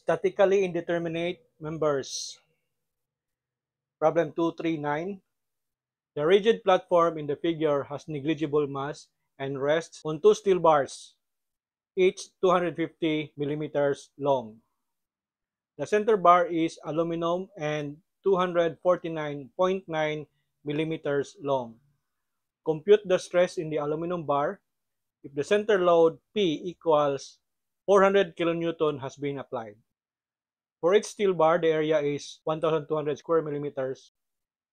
Statically indeterminate members. Problem 239. The rigid platform in the figure has negligible mass and rests on two steel bars, each 250 millimeters long. The center bar is aluminum and 249.9 millimeters long. Compute the stress in the aluminum bar if the center load P equals 400 kilonewton has been applied. For each steel bar, the area is 1,200 square millimeters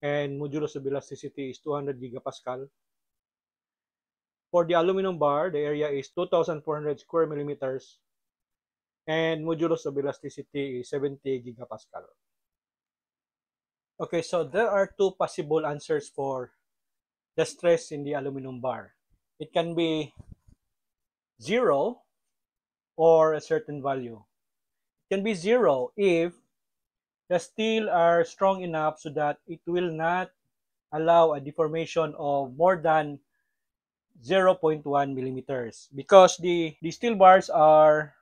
and modulus of elasticity is 200 gigapascal. For the aluminum bar, the area is 2,400 square millimeters and modulus of elasticity is 70 gigapascal. Okay, so there are two possible answers for the stress in the aluminum bar. It can be 0 or a certain value. It can be 0 if the steel are strong enough so that it will not allow a deformation of more than 0.1 millimeters because the steel bars are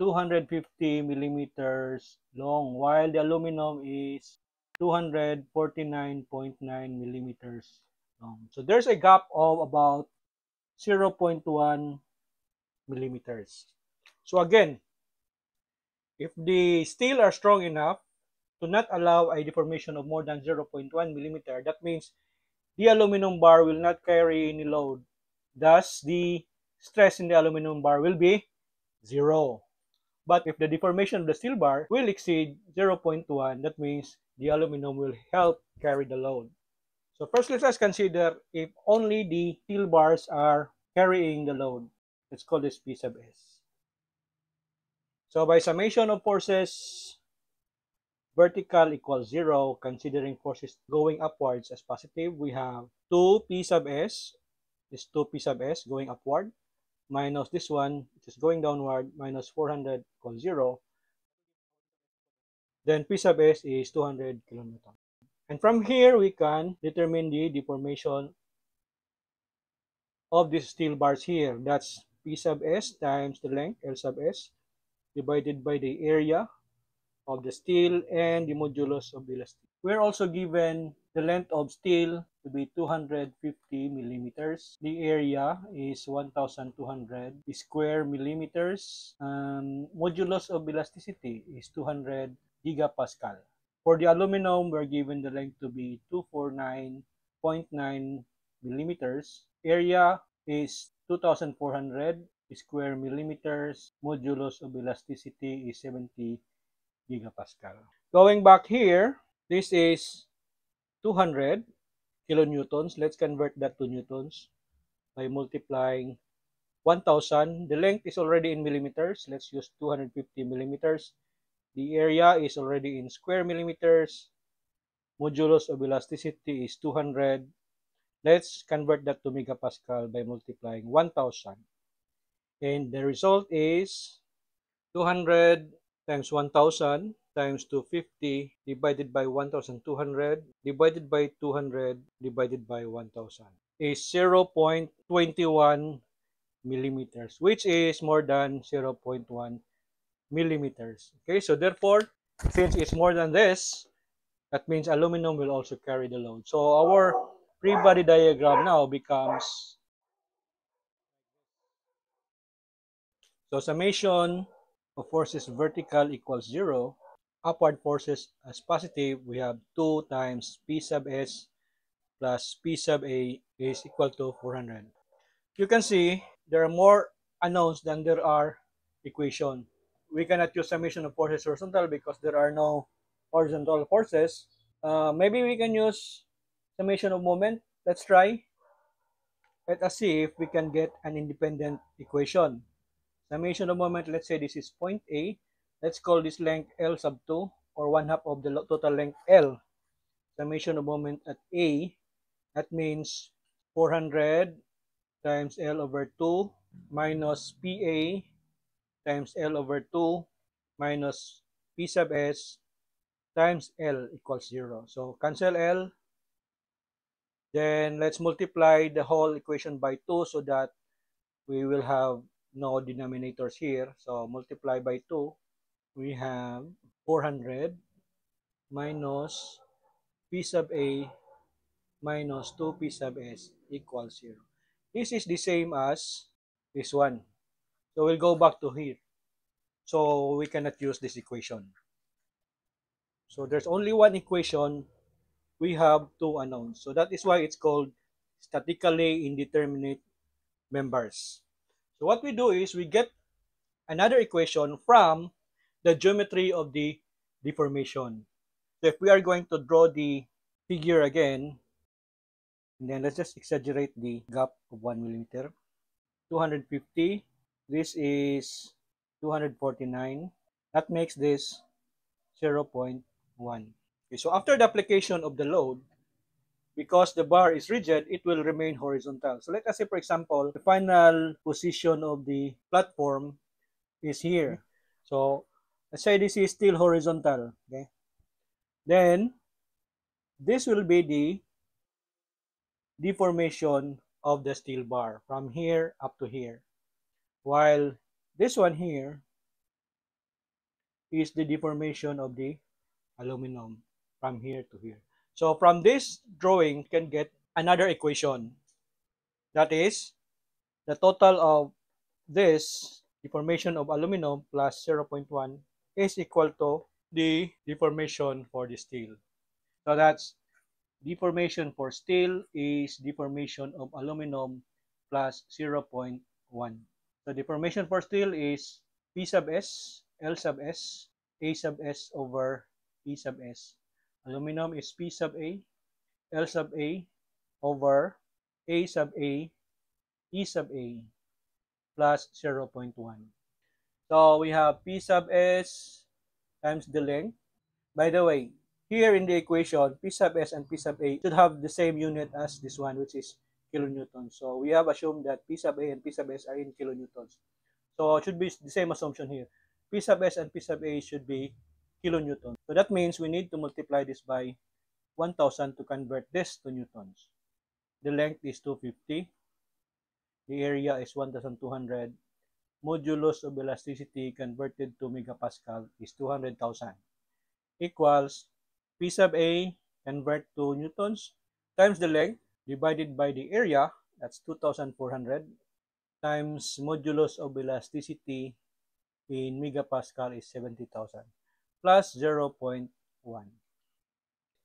250 millimeters long while the aluminum is 249.9 millimeters long. So there's a gap of about 0.1 millimeters. So again, if the steel are strong enough to not allow a deformation of more than 0.1 millimeter, that means the aluminum bar will not carry any load. Thus, the stress in the aluminum bar will be 0. But if the deformation of the steel bar will exceed 0.1, that means the aluminum will help carry the load. So first, let's consider if only the steel bars are carrying the load. Let's call this P sub S. So by summation of forces, vertical equals 0, considering forces going upwards as positive, we have 2P sub S, this 2P sub S going upward, minus this one, which is going downward, minus 400 equals 0. Then P sub S is 200 kilonewton. And from here, we can determine the deformation of these steel bars here. That's P sub S times the length, L sub S, divided by the area of the steel and the modulus of the elasticity. We're also given the length of steel to be 250 millimeters. The area is 1,200 square millimeters. Modulus of elasticity is 200 gigapascal. For the aluminum, we're given the length to be 249.9 millimeters. Area is 2,400 square millimeters. Modulus of elasticity is 70 gigapascal. Going back here, this is 200 kilonewtons. Let's convert that to newtons by multiplying 1,000. The length is already in millimeters. Let's use 250 millimeters. The area is already in square millimeters. Modulus of elasticity is 200. Let's convert that to megapascal by multiplying 1,000. And the result is 200 times 1,000 times 250 divided by 1,200 divided by 200 divided by 1,000 is 0.21 millimeters, which is more than 0.1 millimeters. Okay, so therefore, since it's more than this, that means aluminum will also carry the load. So our free body diagram now becomes, so summation of forces vertical equals 0. Upward forces as positive, we have 2 times P sub S plus P sub A is equal to 400. You can see there are more unknowns than there are equation. We cannot use summation of forces horizontal because there are no horizontal forces. Maybe we can use summation of moment. Let's try. Let us see if we can get an independent equation. Summation of moment, let's say this is point A. Let's call this length L sub 2 or 1/2 of the total length L. Summation of moment at A, that means 400 times L over 2 minus PA times L over 2 minus P sub S times L equals 0. So cancel L. Then let's multiply the whole equation by 2 so that we will have no denominators here. So multiply by 2. we have 400 minus P sub A minus 2P sub S equals 0. This is the same as this one. So we'll go back to here. So we cannot use this equation. So there's only one equation. We have two unknowns. So that is why it's called statically indeterminate members. So what we do is we get another equation from the geometry of the deformation. So if we are going to draw the figure again, and then let's just exaggerate the gap of 1 millimeter. 250. This is 249. That makes this 0.1. Okay, so after the application of the load, because the bar is rigid, it will remain horizontal. So let us say, for example, the final position of the platform is here. So let's say this is still horizontal. Okay. Then this will be the deformation of the steel bar from here up to here. While this one here is the deformation of the aluminum from here to here. So from this drawing, you can get another equation. That is, the total of this deformation of aluminum plus 0.1 is equal to the deformation for the steel. So that's deformation for steel is deformation of aluminum plus 0.1. So deformation for steel is P sub S, L sub S, A sub S over E sub S. Aluminum is P sub A, L sub A over A sub A, E sub A plus 0.1. So we have P sub S times the length. By the way, here in the equation, P sub S and P sub A should have the same unit as this one, which is kilonewtons. So we have assumed that P sub A and P sub S are in kilonewtons. So it should be the same assumption here. P sub S and P sub A should be kilonewtons. So that means we need to multiply this by 1,000 to convert this to newtons. The length is 250. The area is 1,200. Modulus of elasticity converted to megapascal is 200,000. Equals P sub A convert to newtons times the length divided by the area, that's 2,400, times modulus of elasticity in megapascal is 70,000 plus 0.1.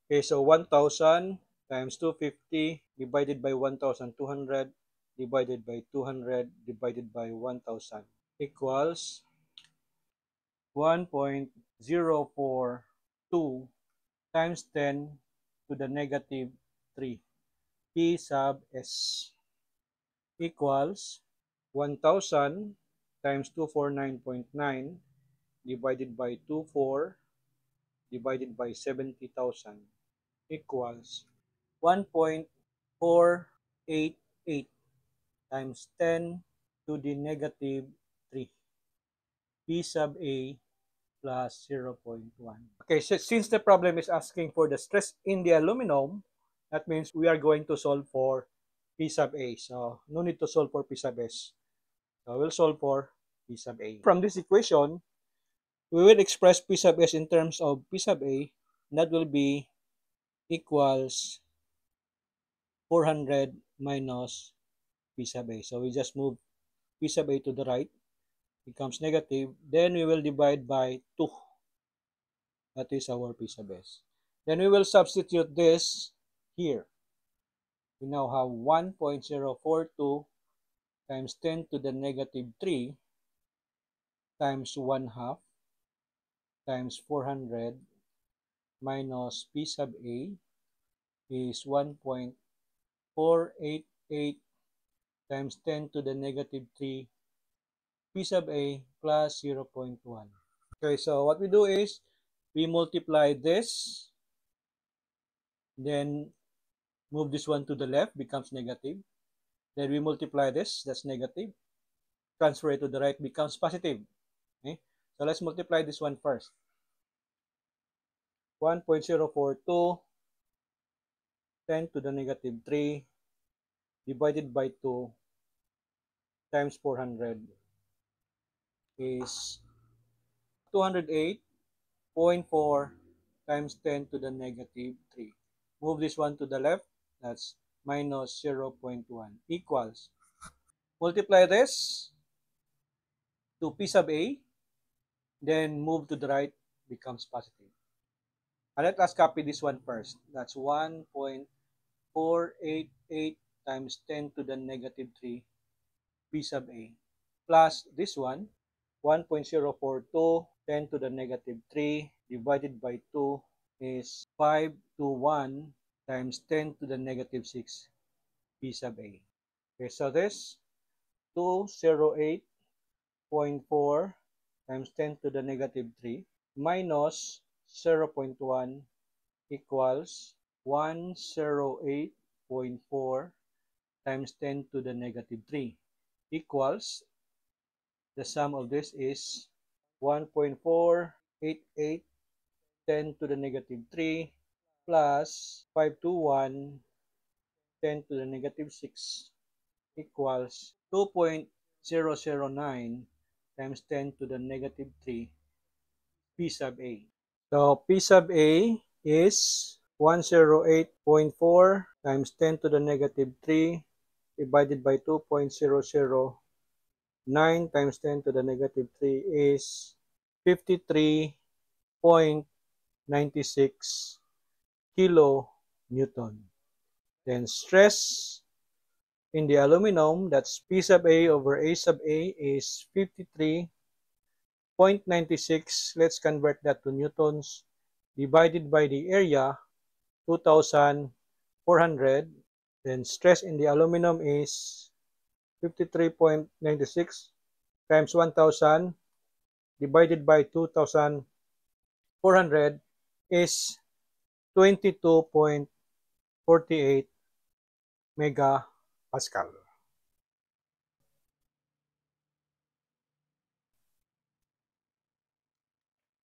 Okay, so 1,000 times 250 divided by 1,200 divided by 200 divided by 1,000 equals 1.042 times 10 to the negative 3 P sub S equals 1,000 times 249.9 divided by 24 divided by 70,000 equals 1.488 times 10 to the negative 3 P sub A plus 0.1. Okay, so since the problem is asking for the stress in the aluminum, that means we are going to solve for P sub A. So no need to solve for P sub S. So we'll solve for P sub A. From this equation, we will express P sub S in terms of P sub A. And that will be equals 400 minus P sub A. So we just move P sub A to the right. Becomes negative. Then we will divide by 2. That is our P sub S. Then we will substitute this here. We now have 1.042 times 10 to the negative 3 times 1 half times 400 minus P sub A is 1.488 times 10 to the negative 3 P sub A plus 0.1. Okay, so what we do is we multiply this, then move this one to the left, becomes negative. Then we multiply this, that's negative. Transfer it to the right, becomes positive. Okay? So let's multiply this one first. 1.042 10 to the negative 3 divided by 2 times 400 is 208.4 times 10 to the negative 3. Move this one to the left. That's minus 0.1 equals. Multiply this to P sub A. Then move to the right, becomes positive. And let us copy this one first. That's 1.488 times 10 to the negative 3 P sub A. Plus this one, 1.042 10 to the negative 3 divided by 2 is 521 times 10 to the negative 6 P sub A. Okay, so this 208.4 times 10 to the negative 3 minus 0.1 equals 108.4 times 10 to the negative 3 equals, the sum of this is 1.488 10 to the negative 3 plus 521 10 to the negative 6 equals 2.009 times 10 to the negative 3 P sub A. So P sub A is 108.4 times 10 to the negative 3 divided by 2.009 times 10 to the negative 3 is 53.96 kilonewton. Then stress in the aluminum, that's P sub A over A sub A is 53.96. Let's convert that to newtons divided by the area, 2,400. Then stress in the aluminum is 53.96 times 1,000 divided by 2,400 is 22.48 megapascal.